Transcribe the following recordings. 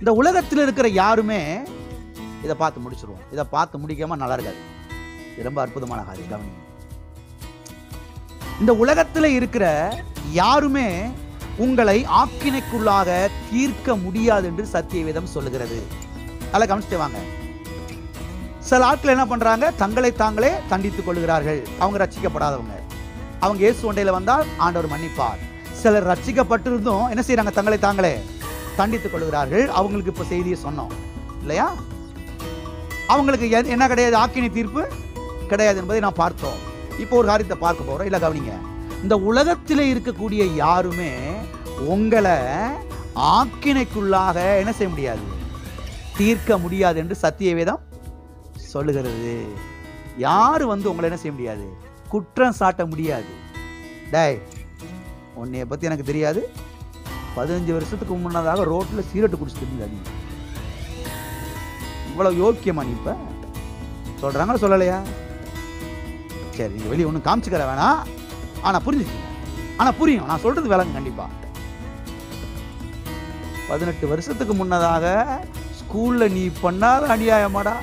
இந்த உலகத்தில் இருக்கிற யாருமே இதை பார்த்து முடிச்சிருவோம். இதை பார்த்து முடிக்காம நல்லா இருக்காது. இது ரொம்ப அற்புதமான காரியம், கவனிங்க. இந்த உலகத்தில் இருக்கிற யாருமே உங்களை ஆக்கினைக்குள்ளாக தீர்க்க முடியாது என்று சத்தியவேதம் சொல்லுகிறது. அதில் கவனிச்சுட்டு வாங்க. சில ஆட்கள் என்ன பண்றாங்க, தங்களை தாங்களே தண்டித்துக் கொள்கிறார்கள். அவங்க ரட்சிக்கப்படாதவங்க. அவங்க இயேசு ஒன்றையில் வந்தால் ஆண்டவர் மன்னிப்பார். சிலர் ரட்சிக்கப்பட்டிருந்தும் என்ன செய்யறாங்க, தங்களை தாங்களே தண்டித்துக் கொள்கிறார்கள். அவங்களுக்கு இப்ப செய்தியை சொன்னோம் இல்லையா? அவங்களுக்கு என்ன கிடையாது, ஆக்கினை தீர்ப்பு கிடையாது என்பதை நான் பார்த்தோம். இப்போ ஒரு காரியத்தை பார்க்க போறோம். இல்ல கவனிங்க, இந்த உலகத்தில் இருக்கக்கூடிய யாருமே உங்களை ஆக்கினைக்குள்ளாக என்ன செய்ய முடியாது, தீர்க்க முடியாது என்று சத்தியவேதம் சொல்லுகிறது. யாரு உங்களை என்ன செய்ய முடியாது, குற்றம் சாட்ட முடியாது. டேய், உன்னைய பத்தி எனக்கு தெரியாது, 15 வருஷத்துக்கு முன்னதாக ரோட்ல சீரட்டு குடிச்சிட்டு இருந்தா, நீ இவ்வளவு யோக்கியமா நீ இப்ப சொல்றாங்களா சொல்லலையா? சரி, நீங்க வெளியே ஒன்றும் காமிச்சுக்கிற வேணாம், ஆனா புரிஞ்சுக்கீங்க. ஆனா புரியும், நான் சொல்றது விளங்கும் கண்டிப்பா. 18 வருஷத்துக்கு முன்னதாக ஸ்கூல்ல நீ பண்ணாத அநியாயமாடா,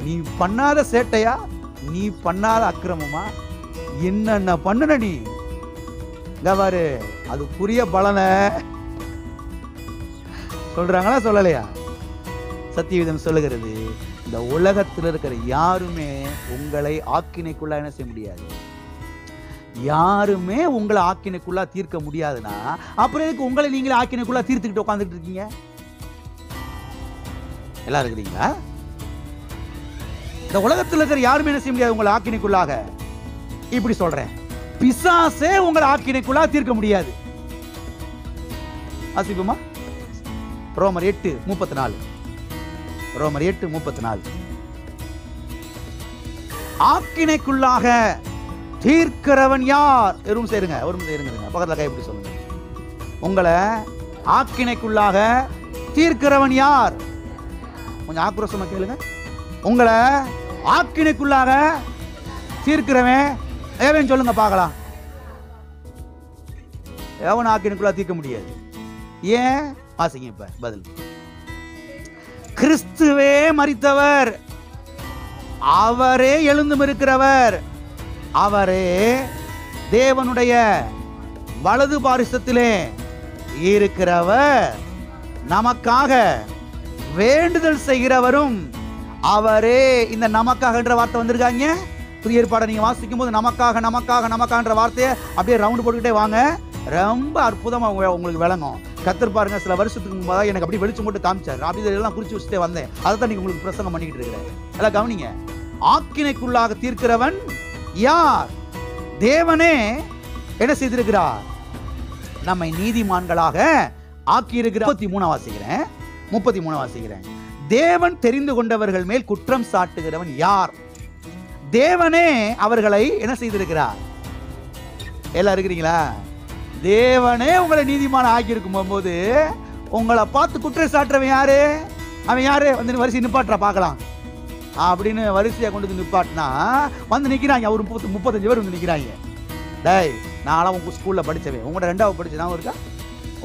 நீ பண்ணாத சேட்டையா, நீ பண்ணாத அக்கிரமமா, என்னென்ன பண்ணுன நீ பாரு, அதுக்குரிய பலனை சொல்றாங்களா சொல்லலையா? சத்தியவேதம் சொல்லுகிறது, இந்த உலகத்தில் இருக்கிற யாருமே உங்களை ஆக்கினைக்குள்ள என்ன செய்ய முடியாது. யாருமே உங்களை ஆக்கினைக்குள்ளா தீர்க்க முடியாதுன்னா அப்புறம் எதுக்கு உங்களை நீங்களே ஆக்கினைக்குள்ளா தீர்த்துக்கிட்டு உட்காந்துட்டு இருக்கீங்க? எல்லாம் இருக்கிறீங்களா? இந்த உலகத்தில் இருக்கிற யாருமே என்ன செய்ய முடியாது உங்களை ஆக்கினைக்குள்ளாக. இப்படி சொல்றேன், பிசாசே உங்களை ஆக்கினைக்குள்ளா தீர்க்க முடியாது. வாசிப்போமா? ரோமர் 8:34. ரோமர் 8:34. ஆக்கினைக்குள்ளாக தீர்க்கிறவன் யார்? எரும் சேருங்க, ஒரு சேருங்க, பக்கத்துல கை இப்படி சொல்லுங்க. உங்களை ஆக்கினைக்குள்ளாக தீர்க்கிறவன் யார்? கொஞ்சம் ஆக்ரோஷமா கேளுங்க. உங்களை ஆக்கினைக்குள்ளாக தீர்க்கிறவன் எவன் சொல்லுங்க பார்க்கலாம். எவன் ஆக்கினைக்குள்ளாக தீர்க்க முடியாது? ஏன்? வாசிங்க இப்ப பதில். கிறிஸ்துவே மரித்தவர், அவரே எழுந்தும் இருக்கிறவர், அவரே தேவனுடைய வலது பாரிசத்திலே இருக்கிறவர், நமக்காக வேண்டுதல் செய்கிறவரும் அவரே. இந்த நமக்காக என்ற வார்த்தை வந்திருக்காங்க. புதிய ஏற்பாடை நீங்க வாசிக்கும் போது நமக்காக நமக்காக நமக்காகன்ற வார்த்தையை அப்படியே ரவுண்ட் போட்டுக்கிட்டே வாங்க, ரொம்ப அற்புதமா உங்களுக்கு விளங்கும். கத்தர் பாருங்க, சில வருஷத்துக்கு முன்னாடி எனக்கு அப்படி வெளிச்சம் போட்டு காமிச்சார். அப்படி எல்லாம் குறிச்சு வச்சுட்டே வந்தேன். அதை தான் நீங்க உங்களுக்கு பிரசங்கம் பண்ணிக்கிட்டு இருக்கிறேன். எல்லாம் கவனிங்க. ஆக்கினைக்குள்ளாக தீர்க்கிறவன் யார்? தேவனே என்ன செய்திருக்கிறார்? நம்மை நீதிமான்களாக ஆக்கி இருக்கிறார். 33 வாசிக்கிறேன், 33 வாசிக்கிறேன். தேவன் தெரிந்து கொண்டவர்கள் மேல் குற்றம் சாட்டுகிறவன் யார்? தேவனே அவர்களை என்ன செய்திருக்கிறார்? எல்லாம் இருக்கிறீங்களா? தேவனே உங்களை நீதிமான ஆக்கி இருக்கும் போது உங்களை பார்த்து குற்றம் சாட்டுறவன் யாரு? அவன் யாரு? வந்து வரிசை நிப்பாட்டுறா பார்க்கலாம் அப்படின்னு வரிசையை கொண்டு வந்து நிப்பாட்டினா வந்து நிற்கிறாங்க. ஒரு 35 பேர் வந்து நிற்கிறாங்க. டேய், நான்லாம் உங்க ஸ்கூலில் படித்தவன், உங்களோட 2வது படிச்சு நான் இருக்கா,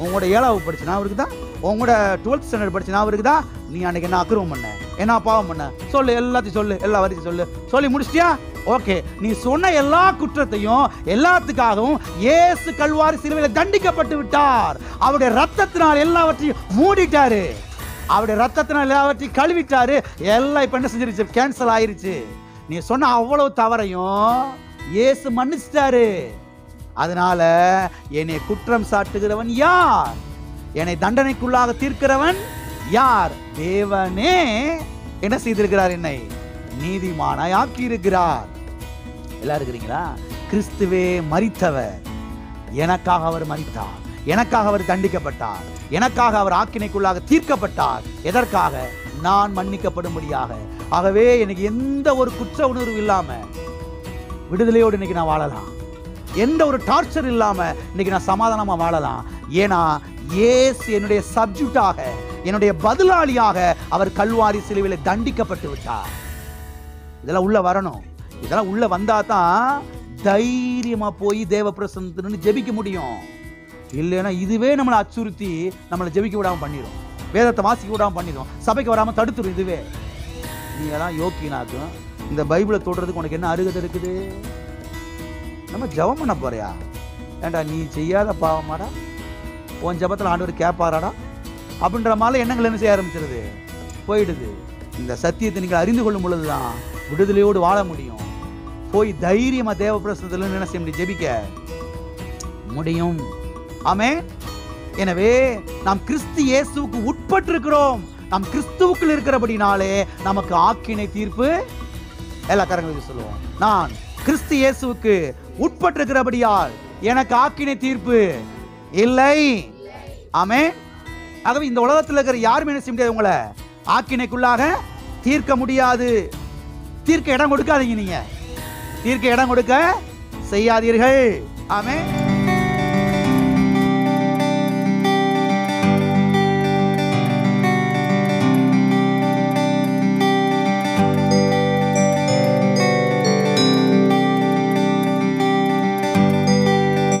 உங்களோட 7வது படிச்சு நான் இருக்குதா, உங்களோட 12th ஸ்டாண்டர்ட் படிச்சு நான் இருக்குதா, நீ அன்னைக்கு என்ன அக்கிரமம் பண்ண, என்ன பாவம் பண்ண, சொல்லு, எல்லாத்தையும் சொல்லு, எல்லா வரிசையும் சொல்லு. சொல்லி முடிச்சிட்டியா? ஓகே. நீ சொன்ன எல்லா குற்றத்தையும் எல்லாத்துக்காகவும் இயேசு கல்வாரி சிலுவையில் தண்டிக்கப்பட்டு விட்டார். அவருடைய ரத்தத்தினால் எல்லாவற்றையும் மூடிட்டாரு, அவருடைய ரத்தத்தினால் எல்லாவற்றையும் கழுவிட்டாரு. எல்லாம் இப்ப என்ன செஞ்சிருச்சு? கேன்சல் ஆயிருச்சு. நீ சொன்ன அவ்வளவு தவறையும் இயேசு மன்னிச்சிட்டாரு. அதனால என்னை குற்றம் சாட்டுகிறவன் யார்? என்னை தண்டனைக்குள்ளாக தீர்க்கிறவன் யார்? தேவனே என்ன செய்திருக்கிறார்? என்னை நீதிமானாய் ஆக்கி இருக்கிறார். எல்லாம் இருக்கிறீங்களா? கிறிஸ்துவே மரித்தவர், எனக்காக அவர் மரித்தார், எனக்காக அவர் தண்டிக்கப்பட்டார், எனக்காக அவர் ஆக்கினைக்குள்ளாக தீர்க்கப்பட்டார். எதற்காக? நான் மன்னிக்கப்படும்படியாக. ஆகவே எனக்கு எந்த ஒரு குற்ற உணர்வு இல்லாம விடுதலையோடு இன்னைக்கு நான் வாழலாம். எந்த ஒரு டார்ச்சர் இல்லாம இன்னைக்கு நான் சமாதானமா வாழலாம். ஏன்னா இயேசு என்னுடைய சப்ஜெக்டாக, என்னுடைய பதிலாளியாக அவர் கல்வாரி சிலுவையில் தண்டிக்கப்பட்டு விட்டார். இதெல்லாம் உள்ள வரணும். இதெல்லாம் உள்ள வந்தா தான் தைரியமா போய் தேவ பிரசன்னத்துல ஜெபிக்க முடியும். இல்லைன்னா இதுவே நம்மளை அச்சுறுத்தி நம்மளை ஜெபிக்க விடாம பண்ணிடும். வேதத்தை வாசிக்க விடாமல் பண்ணிடும், சபைக்கு வராமல் தடுத்துடும். இதுவே நீ எல்லாம் யோக்கியனாக்கும் இந்த பைபிளை தொடுறதுக்கு உனக்கு என்ன அருகதை இருக்குது? நம்ம ஜெபம் பண்ண போறியா? ஏண்டா நீ செய்யாத பாவமாடா, உன் ஜெபத்தில் ஆண்டவர் கேட்பாராடா அப்படின்ற மாதிரி எண்ணங்கள் என்ன செய்ய ஆரம்பிச்சிருது, போயிடுது. இந்த சத்தியத்தை நீங்கள் அறிந்து கொள்ளும் பொழுதுதான் விடுதலையோடு வாழ முடியும். போய் தைரியமா தேவ பிரசனத்தில் என்ன செய்ய முடியும், ஜெபிக்க முடியும். ஆமென். எனவே நாம் கிறிஸ்து இயேசுவுக்கு உட்பட்டிருக்கிறோம். நாம் கிறிஸ்துவுக்குள் இருக்கிறபடினாலே நமக்கு ஆக்கினை தீர்ப்பு. எல்லா கரங்களும் சொல்லுவோம், நான் கிறிஸ்து இயேசுவுக்கு உட்பட்டிருக்கிறபடியால் எனக்கு ஆக்கினை தீர்ப்பு இல்லை. ஆமென். ஆகவே இந்த உலகத்தில் இருக்கிற யாருமே என்ன செய்ய முடியாது, உங்களை ஆக்கினைக்குள்ளாக தீர்க்க முடியாது. தீர்க்க இடம் கொடுக்காதீங்க, நீங்க தீர்க்க இடம் கொடுக்க செய்யாதீர்கள். ஆமென்.